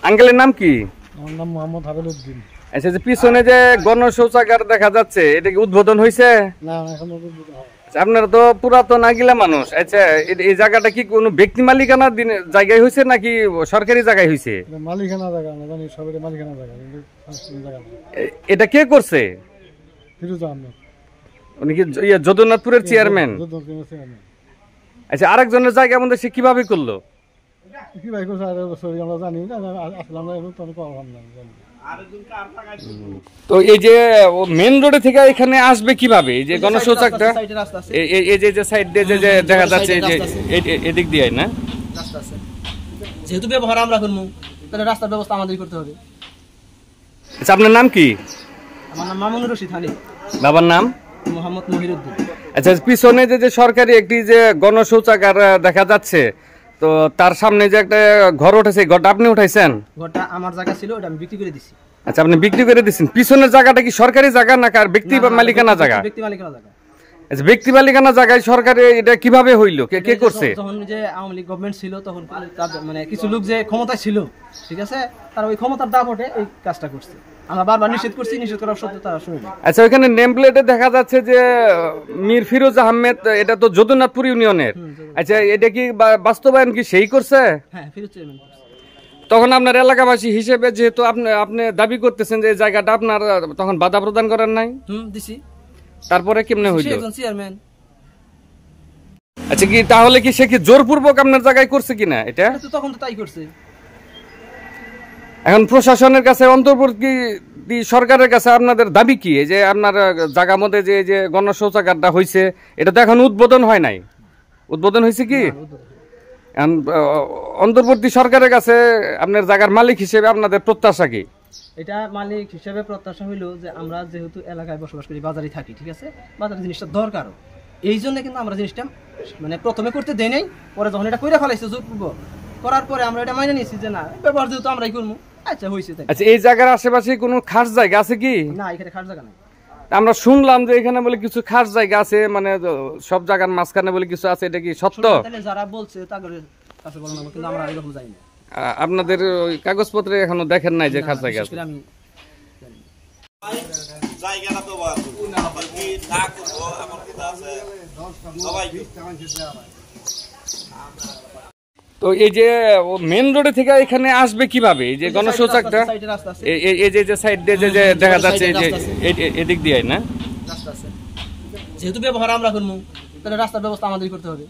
আঙ্কেলের নাম কি? আমার নাম মোহাম্মদ হাবিল উদ্দিন। আচ্ছা, যে পিছনে যে গণ শৌচাগার দেখা যাচ্ছে, এটা কি উদ্বোধন হয়েছে? না, এখন উদ্বোধন হবে। আপনারা তো পুরাতন আগিলা মানুষ। আচ্ছা, এই জায়গাটা কি কোনো ব্যক্তি মালিকানার জায়গায় হয়েছে নাকি সরকারি জায়গায় হয়েছে? মালিকানা জায়গা না, জানি সবাই মালিকানা জায়গা, কিন্তু জায়গা না। এটা কে করছে? ফিরোজ আহমেদ, উনি কি যদুনাথপুরের চেয়ারম্যান? আচ্ছা, আরেকজনের জায়গা মধ্যে সে কিভাবে করলো? কি ভাই করছে আমরা জানি না, আসলে আমরা এখন তো জানি। তো এই যে মেন রোডে থেকে এখানে আসবে কিভাবে? এই যে গণশৌচাগারটা এই যে সাইড দিয়ে যে দেখা যাচ্ছে, এই যে এদিক দিয়ে না রাস্তা আছে, যেহেতু ব্যবহার আমরা করবো তাহলে রাস্তার ব্যবস্থা আমাদেরই করতে হবে। আচ্ছা, আপনার নাম কি? আমার নাম মামুনুর রশিদ হানিফ। বাবার নাম? মোহাম্মদ মহিরুদ্দিন। আচ্ছা, পিছনে যে সরকারি একটি যে গণশৌচাগার দেখা যাচ্ছে, তো তার সামনে যে একটা ঘর উঠেছে, ঘরটা আপনি উঠাইছেন? ঘরটা আমার জায়গা ছিল, ওটা আমি বিক্রি করে দিছি। আচ্ছা, আপনি বিক্রি করে দিচ্ছেন। পিছনের জায়গাটা কি সরকারি জায়গা না কার ব্যক্তি মালিকানা জায়গা? ব্যক্তি মালিকানা জায়গা। আচ্ছা, ব্যক্তি মালিকানা জায়গায় সরকারি এটা কিভাবে হইলো? কে করছে? যখন যে আওয়ামী লীগ গভর্নমেন্ট ছিল তখন মানে কিছু লোক যে ক্ষমতায় ছিল, ঠিক আছে, তারা ওই ক্ষমতার দাপটে এই কাজটা করছে। আমরা বারবার নিষেধ করছি, নিষেধ করার সত্ত্বেও তারা শুনে না। আচ্ছা, ওইখানে নেম প্লেটে দেখা যাচ্ছে যে মীর ফিরোজ আহমেদ, এটা তো যদুনাথপুর ইউনিয়নের। আচ্ছা, এটা কি বাস্তবায়ন কি সেই করছে? হ্যাঁ, ফিরোজ চেয়ারম্যান করছে। তখন আপনার এলাকাবাসী হিসেবে যেহেতু আপনি দাবি করতেছেন যে এই জায়গাটা আপনার, তখন বাধা প্রদান করেন নাই? দিছি। তারপরে কেমনে হইল? চেয়ারম্যান। আচ্ছা, কি তাহলে কি সে কি জোরপূর্বক আপনার জায়গায় করছে কিনা এটা? তখন তো তাই করছে। এখন প্রশাসনের কাছে, অন্তর্বর্তী সরকারের কাছে আপনাদের দাবি কি? এই যে আপনার জায়গার মধ্যে যে গণশৌচাগারটা হয়েছে, এটা তো এখন উদ্বোধন হয় নাই। উদ্বোধন হয়েছে কি? অন্তর্বর্তী সরকারের কাছে আপনার জায়গার মালিক হিসেবে আপনাদের প্রত্যাশা কি? এটা মালিক হিসেবে প্রত্যাশা হইলো যে আমরা যেহেতু এলাকায় বসবাস করি, বাজারে থাকি, ঠিক আছে, বাজারে জিনিসটা দরকারও, এই জন্য কিন্তু আমরা জিনিসটা মানে প্রথমে করতে দেই নাই, পরে যখন এটা কইরা ফেলাইছে জোরপূর্বক করার পরে আমরা এটা মাইনে নিয়েছি যে না, ব্যবহার যেহেতু আমরাই করবো, আচ্ছা হয়েছে। আচ্ছা, এই জায়গার আশেপাশে কোনো খাস জায়গা আছে কি? না, এখানে খাস জায়গা নাই। আমরা শুনলাম যে এখানে বলে কিছু খাস জায়গা আছে, মানে সব জায়গার মাঝখানে বলে কিছু আছে, এটা কি সত্য? যারা বলছে তাদের কাছে বললাম, কিন্তু আমরা এরকম জানি না। আপনাদের ওই কাগজপত্রে এখনো দেখেন নাই যে খাস জায়গা আছে? আমি জায়গাটা তো না করবো, আমার কথা আছে সবাই। তো এই যে মেন রোডে থেকে এখানে আসবে কিভাবে? এই যে গণশৌচাগারটা এই যে সাইড দিয়ে যে দেখা যাচ্ছে, এই যে এদিক দিয়ে না রাস্তা আছে, যেহেতু ব্যবহার আমরা করবো তাহলে রাস্তার ব্যবস্থা আমাদেরই করতে হবে।